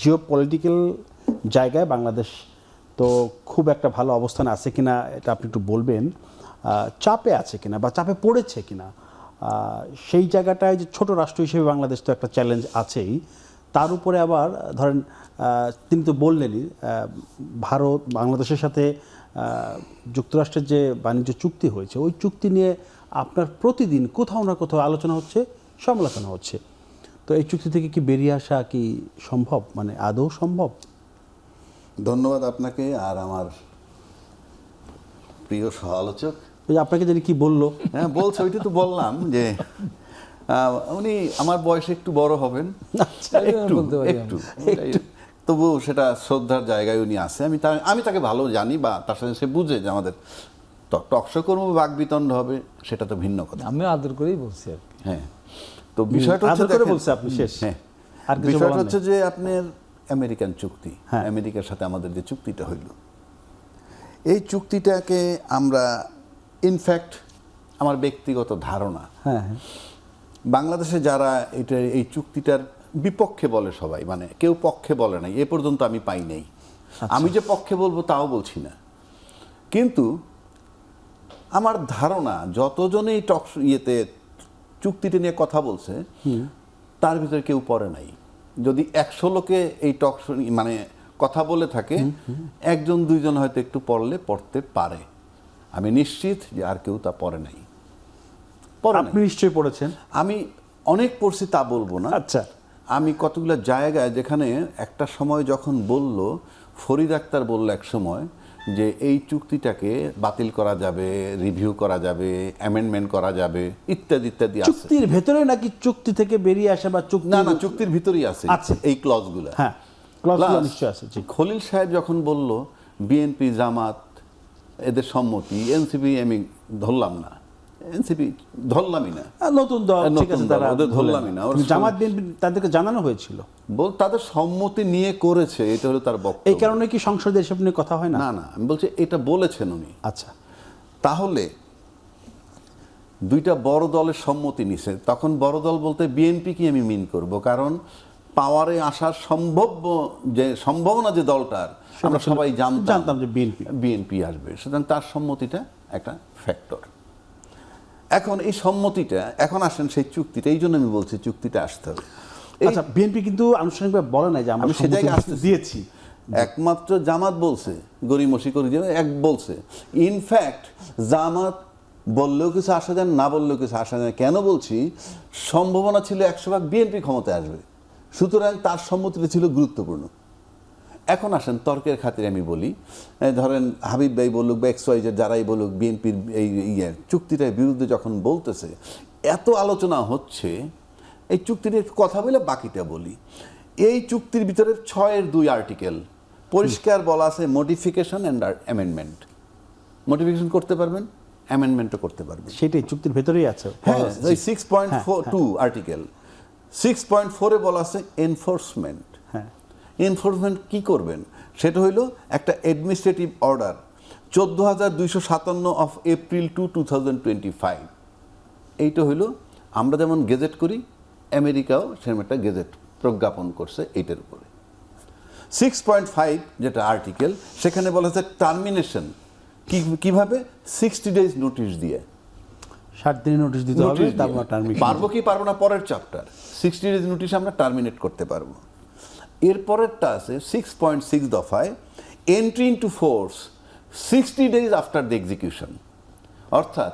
Geopolitical জায়গায় বাংলাদেশ তো খুব একটা ভালো অবস্থানে আছে কিনা এটা আপনি একটু বলবেন, চাপে আছে কিনা বা চাপে পড়েছে কিনা, সেই জায়গাটায় যে ছোট রাষ্ট্র হিসেবে বাংলাদেশ তো একটা চ্যালেঞ্জ আছেই, তার উপরে আবার ধরেন তিনি তো বললেনই ভারত বাংলাদেশের সাথে যুক্তরাষ্ট্রের যে বাণিজ্য চুক্তি হয়েছে ওই চুক্তি নিয়ে আপনার প্রতিদিন কোথাও না কোথাও আলোচনা হচ্ছে, সমালোচনা হচ্ছে। তো এই চুক্তি থেকে কি বেরিয়ে আসা কি সম্ভব, মানে আদৌ সম্ভব? ধন্যবাদ আপনাকে আর আমার প্রিয় সহ আলোচক। আপনাকে জানি কি বললো? হ্যাঁ বলছে, ওইটা তো বললাম যে উনি আমার বয়সে একটু বড় হবেন, একটু তবু সেটা শ্রদ্ধার জায়গায় উনি আছে। আমি তাকে ভালো জানি বা তার সাথে সে বুঝে যে আমাদের টকশো কর্ম বাকবিতণ্ড হবে, সেটা তো ভিন্ন কথা। আমি আদর করেই বলছি আর কি। হ্যাঁ, তো বিষয়টা বলছে আপনি শেষ। হ্যাঁ, বিষয়টা হচ্ছে যে আপনার আমেরিকান চুক্তি, আমেরিকার সাথে আমাদের যে চুক্তিটা হইল, এই চুক্তিটাকে আমরা ইনফ্যাক্ট আমার ব্যক্তিগত ধারণা, বাংলাদেশে যারা এই চুক্তিটার বিপক্ষে বলে সবাই, মানে কেউ পক্ষে বলে নাই এ পর্যন্ত আমি পাই নাই। আমি যে পক্ষে বলবো তাও বলছি না, কিন্তু আমার ধারণা যতজনে এই চুক্তিটা নিয়ে কথা বলছে তার ভিতরে কেউ পড়ে নাই। যদি 100 লোকে এই মানে কথা বলে থাকে, একজন দুইজন হয়তো একটু পড়তে পারে। আমি নিশ্চিত যে আর কেউ তা পড়ে নাই। আপনি নিশ্চয়ই পড়েছেন। আমি অনেক পড়ছি তা বলবো না। আচ্ছা, আমি কতগুলো জায়গায় যেখানে একটা সময় যখন বলল, ফরিদ আক্তার বলল এক সময় যে এই চুক্তিটাকে বাতিল করা যাবে, রিভিউ করা যাবে, অ্যামেন্ডমেন্ট করা যাবে, ইত্যাদি ইত্যাদি। চুক্তির ভেতরে নাকি চুক্তি থেকে বেরিয়ে আসা বা চুক্তি? না, চুক্তির ভিতরেই আছে এই ক্লজগুলো। হ্যাঁ, ক্লজগুলো নিশ্চয়ই আছে। খলিল সাহেব যখন বলল বিএনপি জামাত এদের সম্মতি, এনসিপি আমি ধরলাম না, এনসিপি ধরলামই না, নতুন দল ঠিক আছে, তারা ওদের ধরলামই না। জামাত বিএনপি তাদেরকে জানানো হয়েছিল, তাদের সম্মতি নিয়ে করেছে, এটা হলো তার বক্তব্য। এই কারণে কি সংসদে এসব নিয়ে কথা হয় না? না, আমি বলছি এটা বলেছেন উনি। আচ্ছা, তাহলে দুইটা বড় দলের সম্মতি নিছে, তখন বড় দল বলতে বিএনপি কি আমি মিন করব, কারণ পাওয়ারে আসার সম্ভাবনা যে দলটার আমরা সবাই জানতাম যে বিএনপি আসবে, সুতরাং তার সম্মতিটা একটা ফ্যাক্টর। এখন এই সম্মতিটা, এখন আসেন সেই চুক্তিটা, এই জন্য আমি বলছি চুক্তিটা আসতে হবে। আচ্ছা, বিএনপি কিন্তু আনুষ্ঠানিকভাবে বলে নাই যে আমি সে জায়গায় আসতে দিয়েছি, একমাত্র জামাত বলছে, গরিমসি করে দিয়ে বলছে। ইনফ্যাক্ট জামাত বললেও কিছু আসা যায়, না বললেও কিছু আসা যায়। কেন বলছি? সম্ভাবনা ছিল 100% বিএনপি ক্ষমতায় আসবে, সুতরাং তার সম্মতিটা ছিল গুরুত্বপূর্ণ। এখন আসেন তর্কের খাতিরে আমি বলি, ধরেন হাবিব ভাই বলুক বা XYZ যারাই বলুক, বিএনপির এই চুক্তিটার বিরুদ্ধে যখন বলতেছে, এত আলোচনা হচ্ছে, এই চুক্তির কথা বলে বাকিটা বলি। এই চুক্তির ভিতরে 6-2 আর্টিকেল পরিষ্কার বলা আছে মডিফিকেশন অ্যান্ড অ্যামেন্ডমেন্ট। মডিফিকেশন করতে পারবেন, অ্যামেন্ডমেন্টও করতে পারবেন, সেটাই চুক্তির ভেতরেই আছে। হ্যাঁ, 6.2 আর্টিকেল 6.4-এ বলা আছে এনফোর্সমেন্ট। এনফোর্সমেন্ট কি করবেন? সেটা হইল একটা অ্যাডমিনিস্ট্রেটিভ অর্ডার 14,257 অফ এপ্রিল 2025। এইটা হইল, আমরা যেমন গেজেট করি, আমেরিকাও সেরকম একটা গেজেট প্রজ্ঞাপন করছে এইটার উপরে। 6.5 যেটা আর্টিকেল, সেখানে বলা হচ্ছে টার্মিনেশন কিভাবে, 60 ডেজ নোটিশ দিয়ে, 60 দিনের নোটিশ দিতে হবে, তারপর টার্মিনেশন। পারবো কি পারবো না পরের চ্যাপ্টার। 60 ডেজ নোটিশ আমরা টার্মিনেট করতে পারবো। এরপরেরটা আছে 6.6 দফায় entry into force 60 days after the execution, অর্থাৎ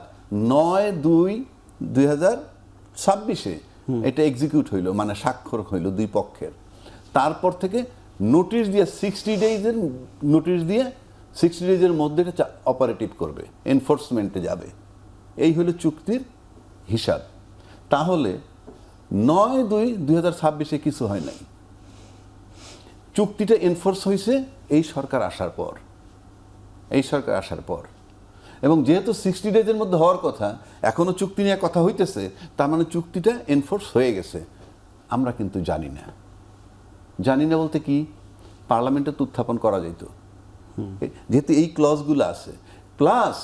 9/2/2026 এটা এক্সিকিউট হইল, মানে স্বাক্ষর হইল দুই পক্ষের। তারপর থেকে নোটিশ দিয়ে 60 ডেজের নোটিশ দিয়ে 60 ডেজের মধ্যে এটা অপারেটিভ করবে, এনফোর্সমেন্টে যাবে। এই হলো চুক্তির হিসাব। তাহলে 9/2/2026 কিছু হয় নাই, চুক্তিটা এনফোর্স হয়েছে এই সরকার আসার পর। এবং যেহেতু 60 ডেজের মধ্যে হওয়ার কথা, এখনো চুক্তি নিয়ে কথা হইতেছে, তার মানে চুক্তিটা এনফোর্স হয়ে গেছে। আমরা কিন্তু জানি না বলতে কি, পার্লামেন্টে তো উত্থাপন করা যেত, যেহেতু এই ক্লজগুলো আছে, প্লাস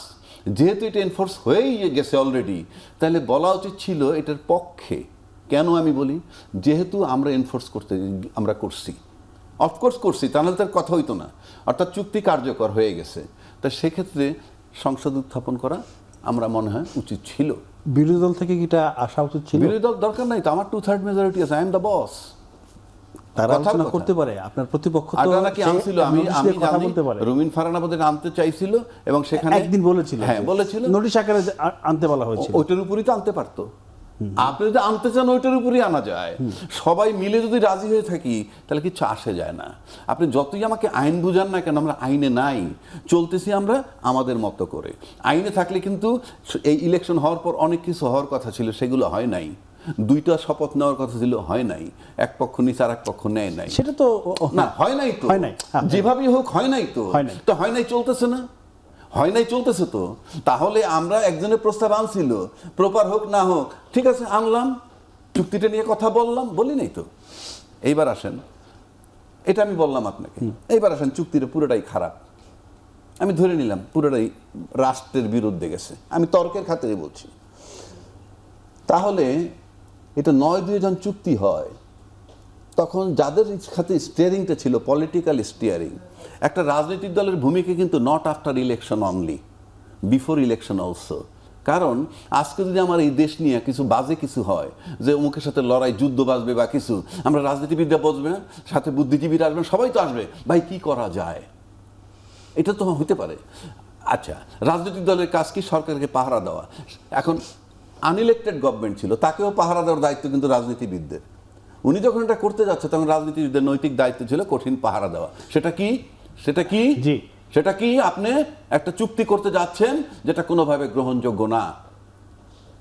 যেহেতু এটা এনফোর্স হয়েই গেছে অলরেডি, তাহলে বলা উচিত ছিল এটার পক্ষে। কেন আমি বলি? যেহেতু আমরা এনফোর্স করছি, অফকোর্স করছি, তাহলে তার কথা হইতো না। অর্থাৎ চুক্তি কার্যকর হয়ে গেছে। তা সেক্ষেত্রে সংসদ উত্থাপন করা আমরা মনে হয় উচিত ছিল। বিরোধী দল থেকে কি এটা আসা উচিত ছিল? বিরোধী দল দরকার নাই তো, আমার 2/3 মেজরিটি আছে, আই এম দ্য বস। তারা আলোচনা করতে পারে, আপনার প্রতিপক্ষ তো নাকি আনছিল, আমি কথা জানি বলতে পারে। রুমিন ফারহানা বোধহয় আনতে চাইছিল এবং সেখানে একদিন বলেছিল, হ্যাঁ বলেছিল, নোটিশ আকারে আনতে বলা হয়েছিল। ওইটার উপরই তো আনতে পারতো। আপনি যদি আনতে চান ওইটার উপরই আনা যায়। সবাই মিলে যদি রাজি হয়ে থাকি তাহলে কিছু আসে যায় না। আপনি যতই আমাকে আইন বুঝান না কেন, আমরা আইনে নাই, চলতেছি আমরা আমাদের মতো করে। আইনে থাকলে কিন্তু এই ইলেকশন হওয়ার পর অনেক কিছু হওয়ার কথা ছিল, সেগুলো হয় নাই। 2টা শপথ নেওয়ার কথা ছিল, হয় নাই। এক পক্ষ নিচে আর এক পক্ষ নেয় নাই, সেটা তো না হয় নাই তো, হয় নাই। যেভাবেই হোক হয় নাই তো, তো হয় নাই চলতেছে না, হয় নাই চলতেছে তো। তাহলে আমরা একজনের প্রস্তাব আনছিল, প্রপার হোক না হোক, ঠিক আছে আনলাম, চুক্তিটা নিয়ে কথা বললাম, বলি নাই তো। এইবার আসেন, এটা আমি বললাম আপনাকে, এইবার আসেন চুক্তিটা পুরোটাই খারাপ, আমি ধরে নিলাম পুরোটাই রাষ্ট্রের বিরুদ্ধে গেছে, আমি তর্কের খাতিরে বলছি। তাহলে এটা 9-2 যখন চুক্তি হয়, তখন যাদের খাতে স্টিয়ারিংটা ছিল পলিটিক্যাল স্টিয়ারিং, একটা রাজনৈতিক দলের ভূমিকা কিন্তু not after election only, before election also. কারণ আজকে যদি আমার এই দেশ নিয়ে কিছু বাজে কিছু হয়, যে অমুকের সাথে লড়াই, যুদ্ধ বাজবে বা কিছু, আমরা রাজনীতিবিদরা বসবে না, সাথে বুদ্ধিজীবীরা আসবেন, সবাই তো আসবে, ভাই কি করা যায়, এটা তো হতে পারে। আচ্ছা, রাজনৈতিক দলের কাজ কি? সরকারকে পাহারা দেওয়া। এখন আনইলেক্টেড গভর্নমেন্ট ছিল, তাকেও পাহারা দেওয়ার দায়িত্ব কিন্তু রাজনীতিবিদদের। উনি যখন এটা করতে যাচ্ছে তখন রাজনীতিবিদদের নৈতিক দায়িত্ব ছিল কঠিন পাহারা দেওয়া। সেটা কি? সেটা কি? জি, সেটা কি? আপনি একটা চুক্তি করতে যাচ্ছেন যেটা কোনোভাবে গ্রহণযোগ্য না।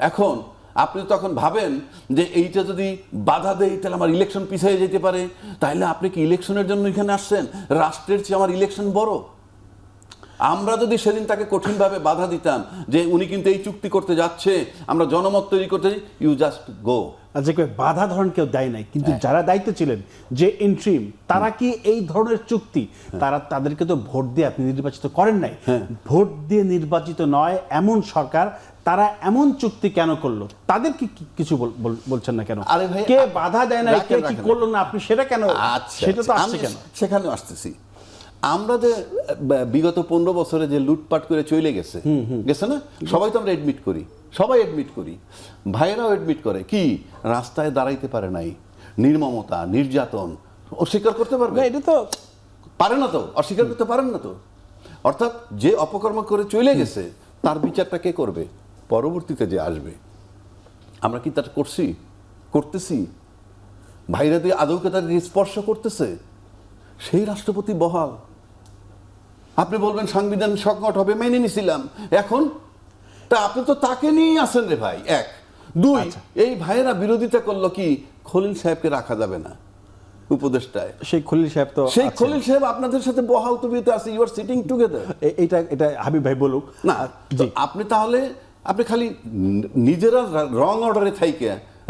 এখন আপনি তখন ভাবেন যে এইটা যদি বাধা দেয় তাহলে আমার ইলেকশন পিছিয়ে যেতে পারে, তাহলে আপনি কি ইলেকশনের জন্য এখানে আসছেন? রাষ্ট্রের চেয়ে আমার ইলেকশন বড়। আমরা যদি সেদিন তাকে কঠিনভাবে বাধা দিতাম যে উনি কিন্তু এই চুক্তি করতে যাচ্ছে, আমরা জনমত তৈরি করতে, ইউ জাস্ট গো। যে বাধা ধরন কেউ দেয় নাই, কিন্তু যারা দায়িত্ব ছিলেন, যে ইন্ট্রিম, তারা কি এই ধরনের চুক্তি, তারা তাদেরকে তো ভোট দিয়ে আপনি নির্বাচিত করেন নাই, ভোট দিয়ে নির্বাচিত নয় এমন সরকার, তারা এমন চুক্তি কেন করলো? তাদের কি কিছু বলছেন না কেন? আরে ভাই, কে বাধা দেয় না, কে কি করলো না, আপনি সেটা কেন? আচ্ছা, সেটা তো আসছে কেন? সেখানেও আসতেছি। আমরা যে বিগত 15 বছরে যে লুটপাট করে চলে গেছে না, সবাই তো আমরা এডমিট করি, সবাই এডমিট করি, ভাইয়েরাও এডমিট করে, কি রাস্তায় দাঁড়াইতে পারে নাই, নির্মমতা, নির্যাতন অস্বীকার করতে পারবে? এটা তো পারে না তো, অস্বীকার করতে পারেন না তো। অর্থাৎ যে অপকর্ম করে চলে গেছে তার বিচারটা কে করবে? পরবর্তীতে যে আসবে। আমরা কি তার করতেছি? ভাইরা দিয়ে আদৌকে তার স্পর্শ করতেছে? সেই রাষ্ট্রপতি বহাল, আপনি বলবেন সাংবিধান সংকট হবে, মেনে নিছিলাম, এখন তা আপনি তো তাকে নিয়েই আসেন রে ভাই। 1, 2, এই ভাইয়েরা বিরোধিতা করলো কি খলিল সাহেবকে রাখা যাবে না উপদেষ্টায়। সেই খলিল সাহেব তো, সেই খলিল সাহেব আপনাদের সাথে বহাল তবিয়তে আছে, ইউ আর সিটিং টুগেদার। এটা হাবিব ভাই বলুক না, আপনি তাহলে আপনি খালি নিজেরা রং অর্ডারে থাইকে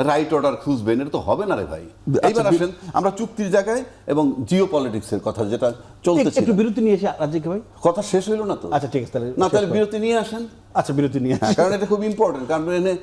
রাইট অর্ডার খুঁজবেন, এটা তো হবে না রে ভাই। এইবার আসেন আমরা চুক্তির জায়গায় এবং জিও পলিটিক্সের কথা যেটা চলতেছে, একটু বিরতি নিয়ে এসে রাজিক ভাই, কথা শেষ হইল না তো? আচ্ছা ঠিক আছে, না তাহলে বিরতি নিয়ে আসেন। আচ্ছা বিরতি নিয়ে, কারণ এটা খুব ইম্পর্টেন্ট, কারণ এনে